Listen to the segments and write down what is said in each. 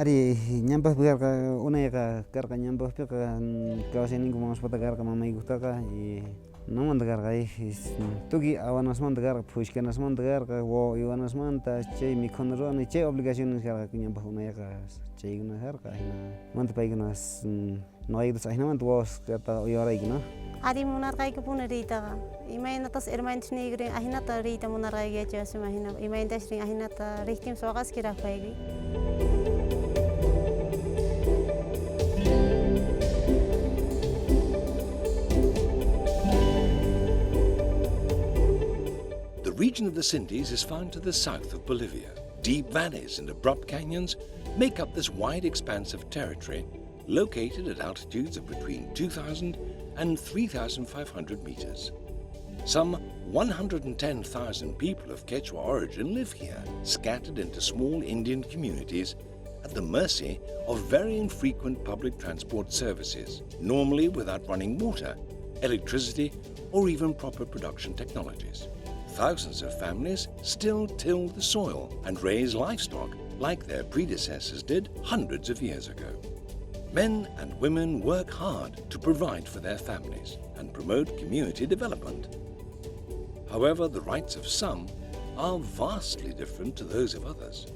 Ari nyampas pegar ka una ya ka nyampas pe ka kawasan ini vamos pada gar ka mama igusta ka y no manda gar ka tuki awanas manda gar push ka nas manda gar ka wo iwanas manda che mi konro ni che obligaciones gar ka nyampas una ya ka che igna gar ka ina manda pa ignas no hay dos ahina manda was ka ta yora igna Adi munar kai puna rita imain atas ermain snigre ahina ta rita munar kai ge ches mahina imain tas ring ahina ta richtim sogas kira paigi. The region of the Sintis is found to the south of Bolivia. Deep valleys and abrupt canyons make up this wide expanse of territory, located at altitudes of between 2,000 and 3,500 meters. Some 110,000 people of Quechua origin live here, scattered into small Indian communities at the mercy of very infrequent public transport services, normally without running water, electricity, or even proper production technologies. Thousands of families still till the soil and raise livestock like their predecessors did hundreds of years ago. Men and women work hard to provide for their families and promote community development. However, the rights of some are vastly different to those of others.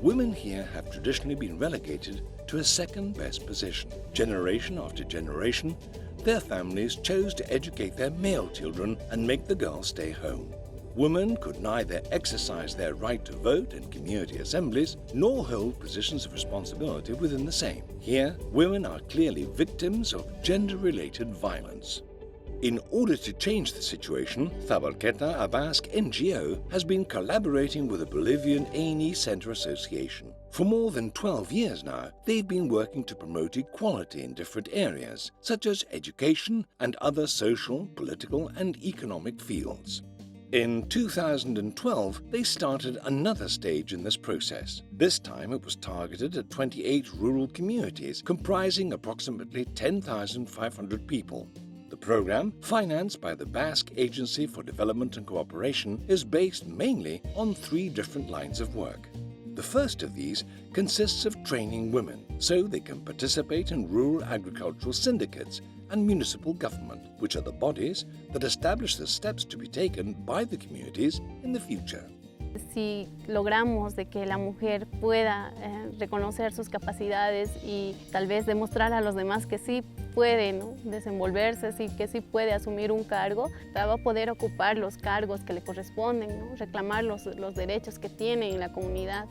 Women here have traditionally been relegated to a second-best position. Generation after generation, their families chose to educate their male children and make the girls stay home. Women could neither exercise their right to vote in community assemblies nor hold positions of responsibility within the same. Here, women are clearly victims of gender-related violence. In order to change the situation, ZABALKETA, a Basque NGO, has been collaborating with the Bolivian NGO Centro Association. For more than 12 years now, they've been working to promote equality in different areas, such as education and other social, political and economic fields. In 2012, they started another stage in this process. This time it was targeted at 28 rural communities comprising approximately 10,500 people. The program, financed by the Basque Agency for Development and Cooperation, is based mainly on 3 different lines of work. The first of these consists of training women so they can participate in rural agricultural syndicates and municipal government, which are the bodies that establish the steps to be taken by the communities in the future. Si logramos de que la mujer pueda reconocer sus capacidades y tal vez demostrar a los demás que sí puede, ¿no?, desenvolverse, que sí puede asumir un cargo, va a poder ocupar los cargos que le corresponden, ¿no?, reclamar los derechos que tiene en la comunidad.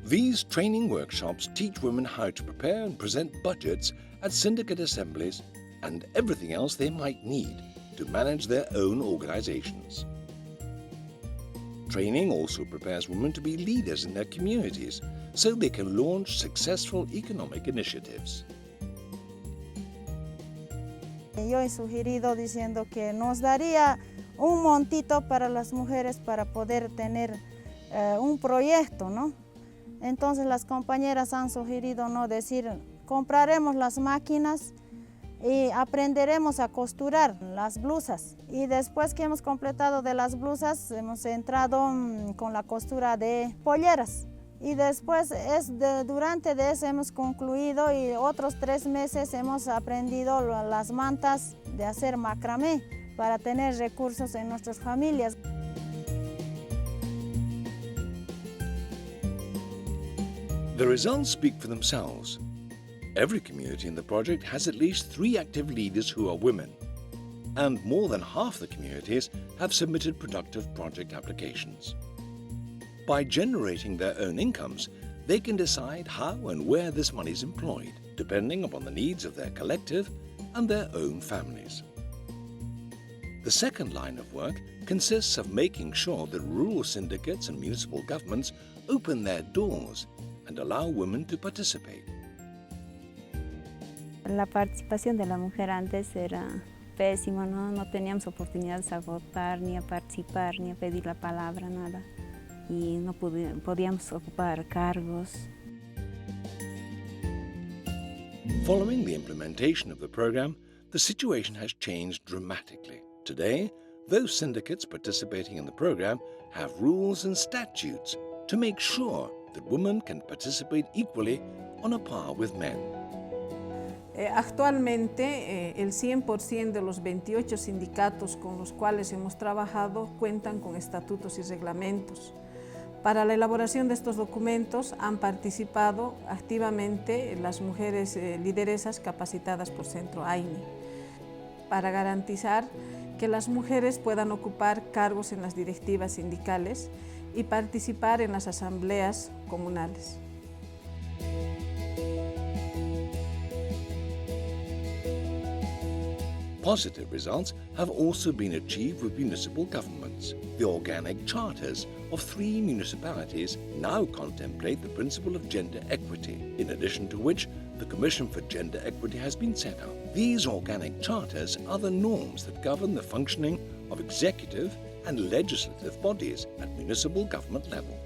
These training workshops teach women how to prepare and present budgets at syndicate assemblies and everything else they might need to manage their own organizations. Training also prepares women to be leaders in their communities so they can launch successful economic initiatives. Yo he sugerido diciendo que nos daría un montito para las mujeres para poder tener un proyecto, ¿no? Entonces las compañeras han sugerido no decir, compraremos las máquinas y aprenderemos a costurar las blusas. Y después que hemos completado de las blusas, hemos entrado con la costura de polleras. Y después durante de eso hemos concluido y otros 3 meses hemos aprendido las mantas de hacer macramé para tener recursos en nuestras familias. The results speak for themselves. Every community in the project has at least 3 active leaders who are women, and more than half the communities have submitted productive project applications. By generating their own incomes, they can decide how and where this money is employed, depending upon the needs of their collective and their own families. The second line of work consists of making sure that rural syndicates and municipal governments open their doors and allow women to participate. La participación de la mujer antes era pésima, ¿no? No teníamos oportunidades a votar, ni a participar, ni a pedir la palabra, nada. Y no podíamos ocupar cargos. Following the implementation of the program, the situation has changed dramatically. Today, those syndicates participating in the program have rules and statutes to make sure that women can participate equally on a par with men. Actualmente el 100% de los 28 sindicatos con los cuales hemos trabajado cuentan con estatutos y reglamentos. Para la elaboración de estos documentos han participado activamente las mujeres lideresas capacitadas por Centro Ayni, para garantizar que las mujeres puedan ocupar cargos en las directivas sindicales y participar en las asambleas comunales. Positive results have also been achieved with municipal governments. The organic charters of 3 municipalities now contemplate the principle of gender equity, in addition to which the Commission for Gender Equity has been set up. These organic charters are the norms that govern the functioning of executive and legislative bodies at municipal government level.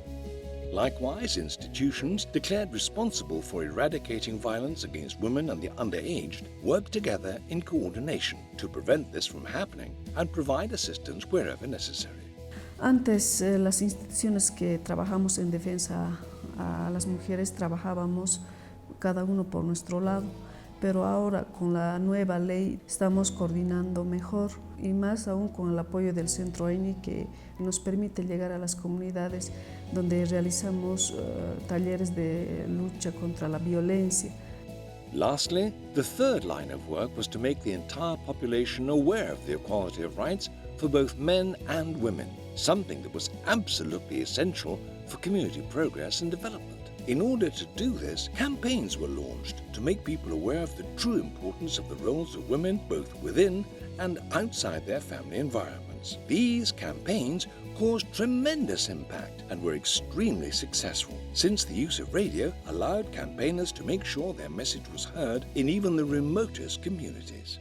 Likewise, institutions declared responsible for eradicating violence against women and the underaged work together in coordination to prevent this from happening and provide assistance wherever necessary. Antes, las instituciones que trabajamos en defensa a las mujeres trabajábamos cada uno por nuestro lado, pero ahora con la nueva ley estamos coordinando mejor y más aún con el apoyo del Centro Ayni, que nos permite llegar a las comunidades donde realizamos talleres de lucha contra la violencia. Lastly, the third line of work was to make the entire population aware of the equality of rights for both men and women, something that was absolutely essential for community progress and development. In order to do this, campaigns were launched to make people aware of the true importance of the roles of women both within and outside their family environments. These campaigns caused tremendous impact and were extremely successful, since the use of radio allowed campaigners to make sure their message was heard in even the remotest communities.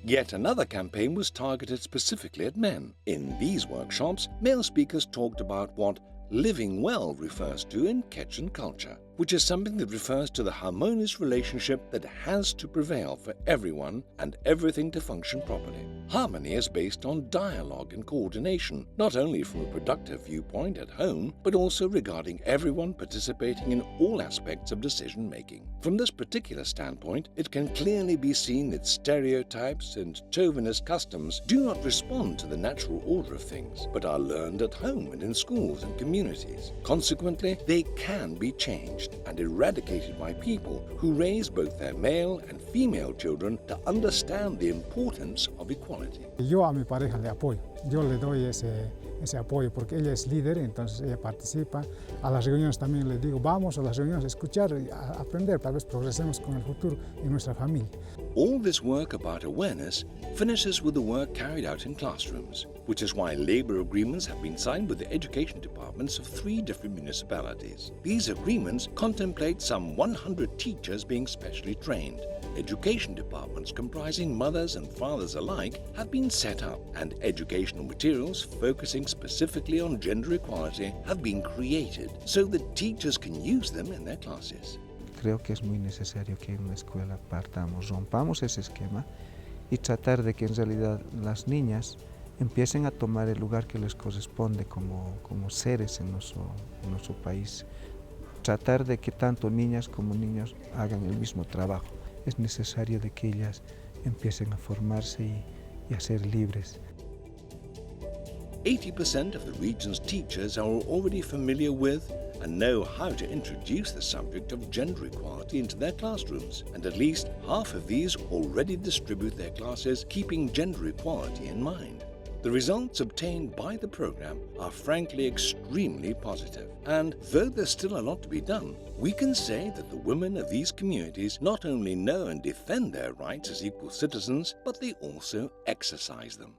Yet another campaign was targeted specifically at men. In these workshops, male speakers talked about what living well refers to in Quechan culture, which is something that refers to the harmonious relationship that has to prevail for everyone and everything to function properly. Harmony is based on dialogue and coordination, not only from a productive viewpoint at home, but also regarding everyone participating in all aspects of decision-making. From this particular standpoint, it can clearly be seen that stereotypes and chauvinist customs do not respond to the natural order of things, but are learned at home and in schools and communities. Consequently, they can be changed and eradicated by people who raise both their male and female children to understand the importance of equality. Yo a mi pareja le apoyo, yo le doy ese apoyo porque ella es líder, entonces ella participa. A las reuniones también le digo, vamos a las reuniones a escuchar y a aprender, tal vez progresemos con el futuro en nuestra familia. All this work about awareness finishes with the work carried out in classrooms, which is why labor agreements have been signed with the education departments of 3 different municipalities. These agreements contemplate some 100 teachers being specially trained. Education departments comprising mothers and fathers alike have been set up, and educational materials focusing specifically on gender equality have been created so that teachers can use them in their classes. Creo que es muy necesario que en la escuela rompamos ese esquema y tratar de que en realidad las niñas empiecen a tomar el lugar que les corresponde como seres en nuestro país. Tratar de que tanto niñas como niños hagan el mismo trabajo. Es necesario de que ellas empiecen a formarse y a ser libres. 80% of the region's teachers are already familiar with and know how to introduce the subject of gender equality into their classrooms, and at least half of these already distribute their classes keeping gender equality in mind. The results obtained by the program are frankly extremely positive, and though there's still a lot to be done, we can say that the women of these communities not only know and defend their rights as equal citizens, but they also exercise them.